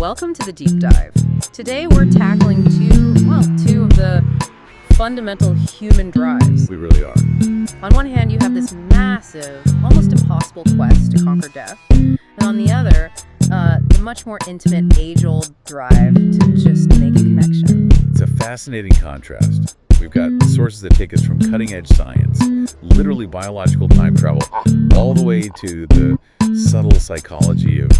welcome to the deep dive. Today we're tackling two of the fundamental human drives. We really are. On one hand, you have this massive, almost impossible quest to conquer death, and on the other, the much more intimate, age-old drive to just make a connection. It's a fascinating contrast. We've got sources that take us from cutting-edge science, literally biological time travel, all the way to the subtle psychology of,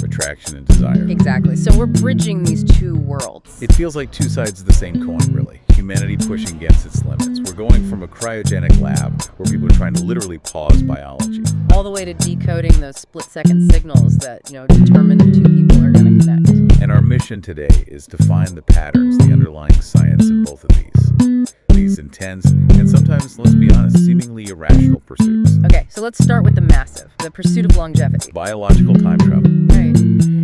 attraction and desire. Exactly. So we're bridging these two worlds. It feels like two sides of the same coin, really. Humanity pushing against its limits. We're going from a cryogenic lab where people are trying to literally pause biology, all the way to decoding those split-second signals that, determine if two people are going to connect. And our mission today is to find the patterns, the underlying science in both of these intense and sometimes, let's be honest, seemingly irrational pursuits. Okay, so let's start with the massive, the pursuit of longevity. Biological time travel. Right.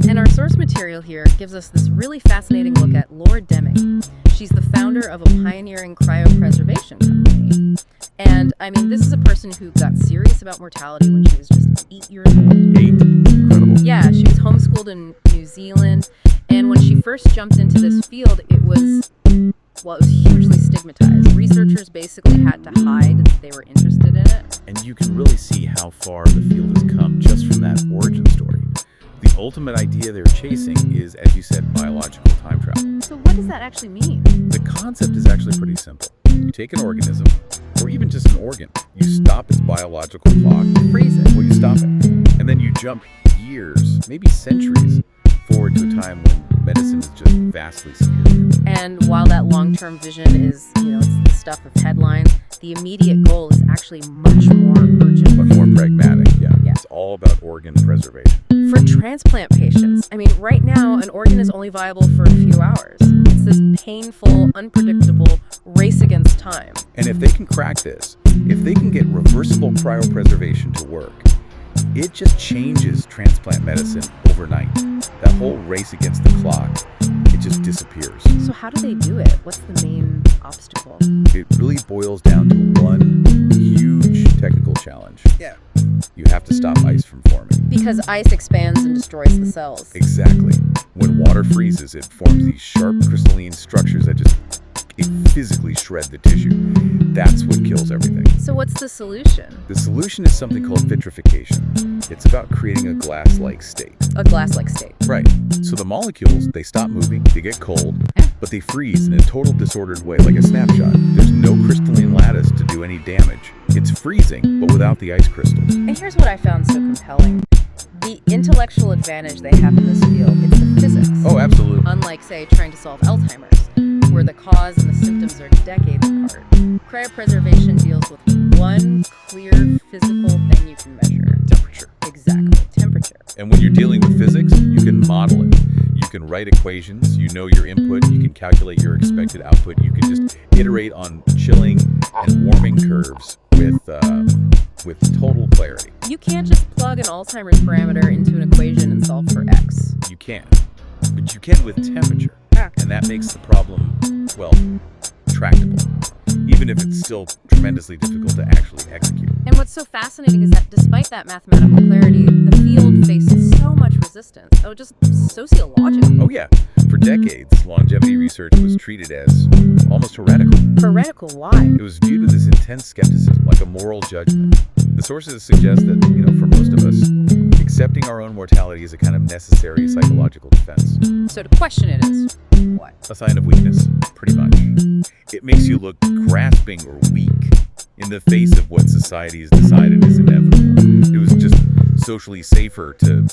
And our source material here gives us this really fascinating look at Laura Deming. She's the founder of a pioneering cryopreservation company. And, this is a person who got serious about mortality when she was just 8 years old. 8? Incredible. Yeah, she was homeschooled in New Zealand. And when she first jumped into this field, it was hugely stigmatized. Researchers basically had to hide that they were interested in it. And you can really see how far the field has come just from that origin story. The ultimate idea they're chasing is, as you said, biological time travel. So what does that actually mean? The concept is actually pretty simple. You take an organism, or even just an organ, you stop its biological clock. Freeze it. Well, you stop it. And then you jump years, maybe centuries, forward to a time when medicine is just vastly superior. And while that long-term vision is, it's the stuff of headlines, the immediate goal is actually much more urgent. But more pragmatic, yeah. It's all about organ preservation. For transplant patients, right now, an organ is only viable for a few hours. It's this painful, unpredictable race against time. And if they can crack this, if they can get reversible cryopreservation to work, it just changes transplant medicine overnight. That whole race against the clock, it just disappears. So how do they do it? What's the main obstacle? It really boils down to one huge technical challenge. Yeah. You have to stop ice from forming. Because ice expands and destroys the cells. Exactly. When water freezes, it forms these sharp crystalline structures that just physically shred the tissue. That's what kills everything. So what's the solution? The solution is something called vitrification. It's about creating a glass-like state. A glass-like state. Right. So the molecules, they stop moving, they get cold, but they freeze in a total disordered way, like a snapshot. There's no crystalline lattice to do any damage. It's freezing, but without the ice crystals. And here's what I found so compelling. The intellectual advantage they have in this field, it's the physics. Oh, absolutely. Unlike, say, trying to solve Alzheimer's, where the cause and the symptoms are decades apart. Cryopreservation deals with one clear physical thing you can measure. Temperature. Exactly, temperature. And when you're dealing with physics, you can model it. You can write equations, you know your input, you can calculate your expected output, you can just iterate on chilling and warming curves with total clarity. You can't just plug an Alzheimer's parameter into an equation and solve for X. You can, but you can with temperature. And that makes the problem, tractable, even if it's still tremendously difficult to actually execute. And what's so fascinating is that despite that mathematical clarity, the field faces so much resistance. Just sociologically. Oh yeah, for decades, longevity research was treated as almost heretical. Heretical, why? It was viewed with this intense skepticism, like a moral judgment. The sources suggest that, for most of us, accepting our own mortality is a kind of necessary psychological defense. So to question it is what? A sign of weakness, pretty much. It makes you look grasping or weak in the face of what society has decided is inevitable. It was just socially safer to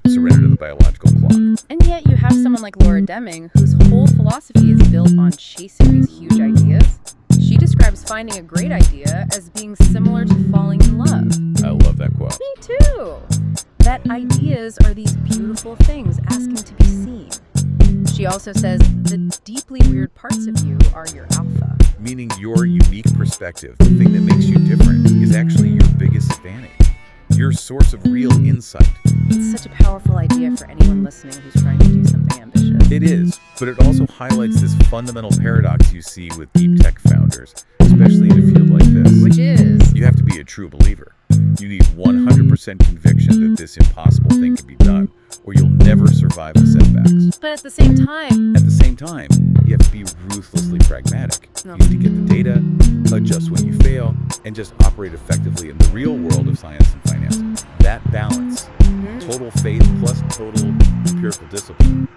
surrender to the biological clock. And yet you have someone like Laura Deming, whose whole philosophy is built on chasing these huge ideas. She describes finding a great idea as being similar to falling in love. I love that quote. Me too. That ideas are these beautiful things asking to be seen. She also says the deeply weird parts of you are your alpha. Meaning your unique perspective, the thing that makes you different, is actually your biggest advantage. Your source of real insight. It's such a powerful idea for anyone listening who's trying to do something ambitious. It is, but it also highlights this fundamental paradox you see with deep tech founders, especially in a field like this. Which is? You have to be a true believer. You need 100% conviction that this impossible thing can be done, or you'll never survive the setbacks. But at the same time, You have to be ruthlessly pragmatic. No. You need to get the data, adjust when you fail, and just operate effectively in the real world of science and finance. That balance, total faith plus total empirical discipline,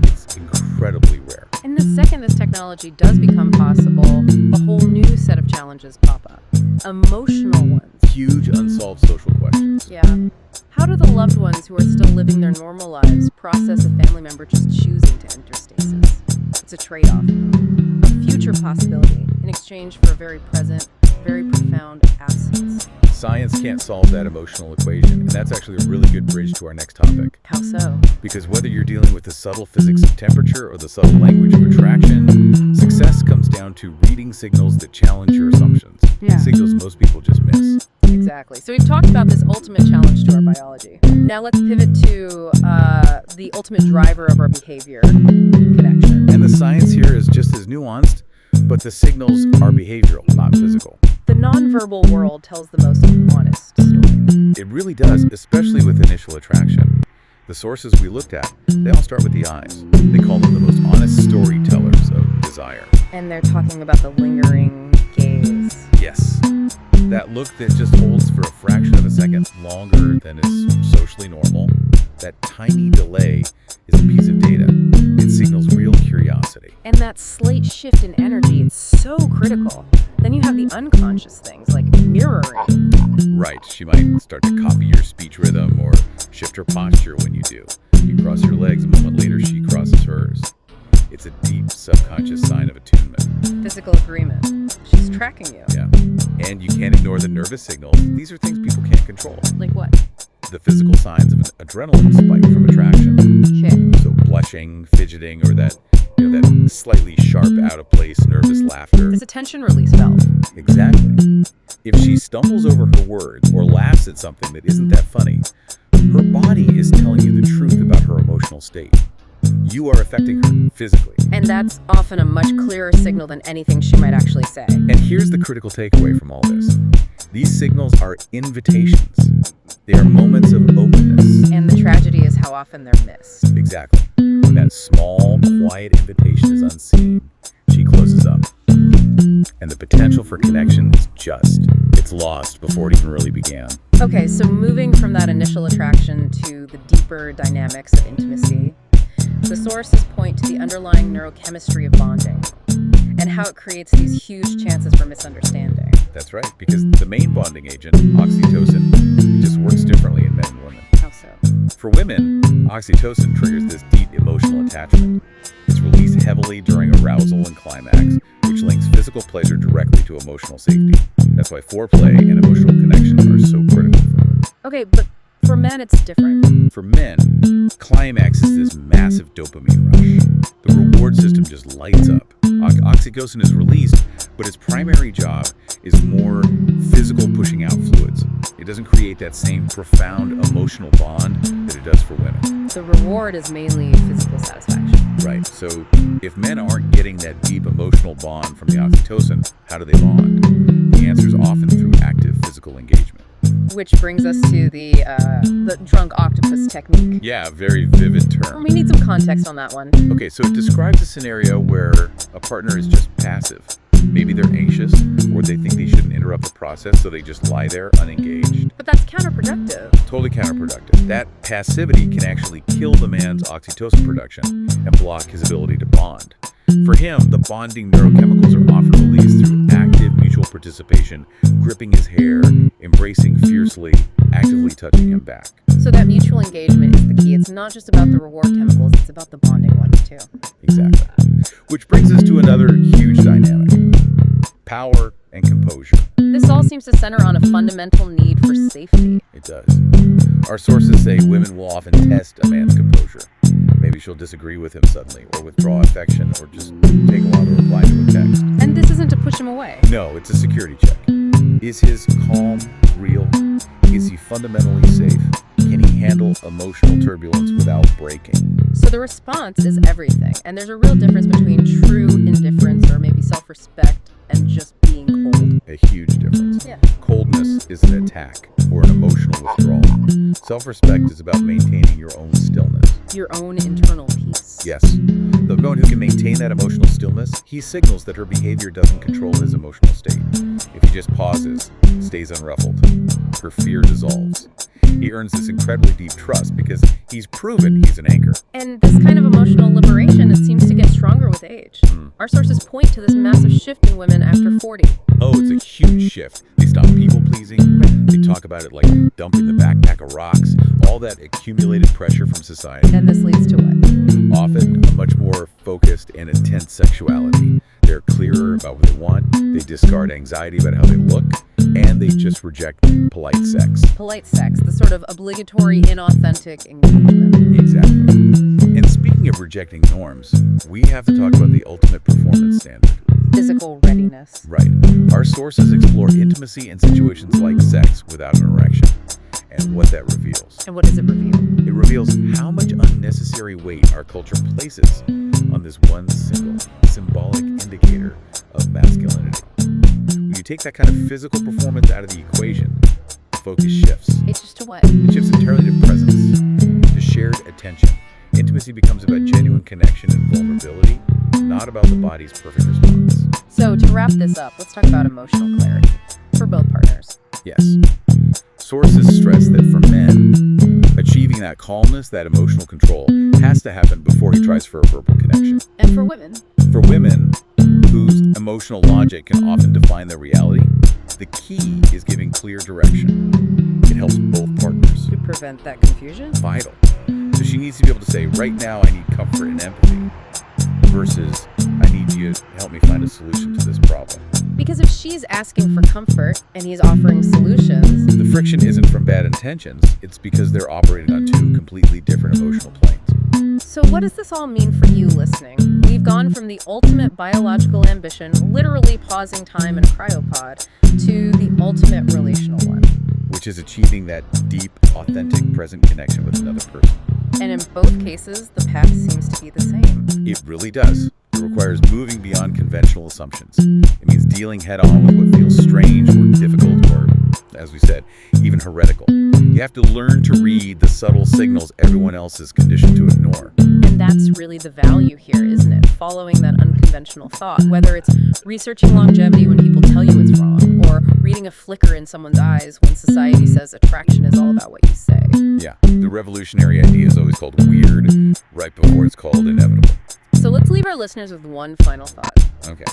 it's incredibly rare. and the second this technology does become possible, a whole new set of challenges pop up. Emotional ones. Huge unsolved social questions. Yeah. How do the loved ones who are still living their normal lives process a family member just choosing to enter stasis? It's a trade-off. A future possibility in exchange for a very present, very profound absence. Science can't solve that emotional equation, and that's actually a really good bridge to our next topic. How so? Because whether you're dealing with the subtle physics of temperature or the subtle language of attraction, success comes down to reading signals that challenge your assumptions. Yeah. Signals most people just miss. Exactly. So we've talked about this ultimate challenge to our biology. Now let's pivot to the ultimate driver of our behavior, connection. And the science here is just as nuanced, but the signals are behavioral, not physical. The nonverbal world tells the most honest story. It really does, especially with initial attraction. The sources we looked at, they all start with the eyes. They call them the most honest storytellers of desire. And they're talking about the lingering gaze. Yes. That look that just holds for a fraction of a second longer than is socially normal. That tiny delay is a piece of data. It signals real curiosity. And that slight shift in energy, it's so critical. Then you have the unconscious things like mirroring. Right, she might start to copy your speech rhythm or shift her posture when you do. You cross your legs, a moment later she crosses hers. It's a deep subconscious sign of attunement. Physical agreement. She's tracking you. Yeah. And you can't ignore the nervous signals. These are things people can't control. Like what? The physical signs of an adrenaline spike from attraction. Okay. So blushing, fidgeting, or that slightly sharp, out of place, nervous laughter. This attention release valve. Exactly. If she stumbles over her words or laughs at something that isn't that funny, her body is telling you the truth about her emotional state. You are affecting her physically. And that's often a much clearer signal than anything she might actually say. And here's the critical takeaway from all this. These signals are invitations. They are moments of openness. And the tragedy is how often they're missed. Exactly. When that small, quiet invitation is unseen, she closes up. And the potential for connection is it's lost before it even really began. Okay, so moving from that initial attraction to the deeper dynamics of intimacy, the sources point to the underlying neurochemistry of bonding and how it creates these huge chances for misunderstanding. That's right, because the main bonding agent, oxytocin, it just works differently in men and women. How so? For women, oxytocin triggers this deep emotional attachment. It's released heavily during arousal and climax, which links physical pleasure directly to emotional safety. That's why foreplay and emotional connection are so critical for her. Okay, but for men it's different. For men, climax is this massive dopamine rush. The reward system just lights up. Oxytocin is released, but its primary job is more physical pushing out fluids. It doesn't create that same profound emotional bond that it does for women. The reward is mainly physical satisfaction. Right, so if men aren't getting that deep emotional bond from the oxytocin, how do they bond? The answer is often through active physical engagement. Which brings us to the drunk octopus technique. Yeah, very vivid term. We need some context on that one. Okay, so it describes a scenario where a partner is just passive. Maybe they're anxious, or they think they shouldn't interrupt the process, so they just lie there unengaged. But that's counterproductive. Totally counterproductive. That passivity can actually kill the man's oxytocin production and block his ability to bond. For him, the bonding neurochemicals are often released through active mutual participation, gripping his hair, embracing fiercely, actively touching him back. So that mutual engagement is the key. It's not just about the reward chemicals, it's about the bonding ones too. Exactly. Which brings us to another huge dynamic: power and composure. This all seems to center on a fundamental need for safety. It does. Our sources say women will often test a man's composure. Maybe she'll disagree with him suddenly, or withdraw affection, or just take a while to reply to a text. And this isn't to push him away. No, it's a security check. Is his calm real? Is he fundamentally safe? Can he handle emotional turbulence without breaking? So the response is everything. And there's a real difference between true indifference or maybe self-respect and just being cold. A huge difference. Yeah. Coldness is an attack, or or an emotional withdrawal. Self-respect is about maintaining your own stillness. Your own internal peace. Yes. The one who can maintain that emotional stillness, he signals that her behavior doesn't control his emotional state. If he just pauses, stays unruffled, her fear dissolves. He earns this incredibly deep trust because he's proven he's an anchor. And this kind of emotional liberation, it seems to get stronger with age. Our sources point to this massive shift in women after 40. Oh, it's a huge shift. They stop people-pleasing. They talk about it like dumping the backpack of rocks, all that accumulated pressure from society. And this leads to what? Often a much more focused and intense sexuality. They're clearer about what they want, they discard anxiety about how they look, and they just reject polite sex. Polite sex, the sort of obligatory, inauthentic engagement. Exactly. And speaking of rejecting norms, we have to talk about the ultimate performance standard. Physical readiness. Right. Our sources explore intimacy in situations like sex without an erection, and what that reveals. And what does it reveal? It reveals how much unnecessary weight our culture places on this one single symbolic indicator of masculinity. When you take that kind of physical performance out of the equation, the focus shifts. It shifts to what? It shifts entirely to presence, to shared attention. Intimacy becomes about genuine connection and vulnerability, not about the body's perfect response. So to wrap this up, let's talk about emotional clarity for both partners. Yes. Sources stress that for men, achieving that calmness, that emotional control, has to happen before he tries for a verbal connection. And for women? For women, whose emotional logic can often define their reality, the key is giving clear direction. It helps both partners. To prevent that confusion? Vital. So she needs to be able to say, right now I need comfort and empathy, versus I need you to help me find a solution to this problem. Because if she's asking for comfort and he's offering solutions, The friction isn't from bad intentions, it's because they're operating on two completely different emotional planes. so what does this all mean for you listening? We've gone from the ultimate biological ambition, literally pausing time in a cryopod, to the ultimate relational one. Which is achieving that deep, authentic, present connection with another person. And in both cases, the path seems to be the same. It really does. It requires moving beyond conventional assumptions. It means dealing head-on with what feels strange or difficult or, as we said, even heretical. You have to learn to read the subtle signals everyone else is conditioned to ignore. And that's really the value here, isn't it? Following that unconventional thought, whether it's researching longevity when people tell you it's wrong, or reading a flicker in someone's eyes when society says attraction is all about what you say. Yeah, the revolutionary idea is always called weird right before it's called inevitable. So let's leave our listeners with one final thought. Okay.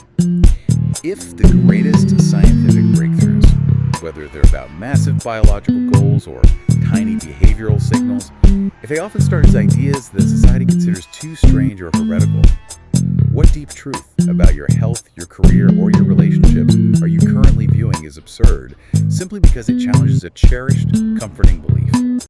If the greatest scientific breakthroughs, whether they're about massive biological goals or tiny behavioral signals, if they often start as ideas that society considers too strange or heretical, what deep truth about your health, your career, or your relationships are you currently viewing as absurd simply because it challenges a cherished, comforting belief?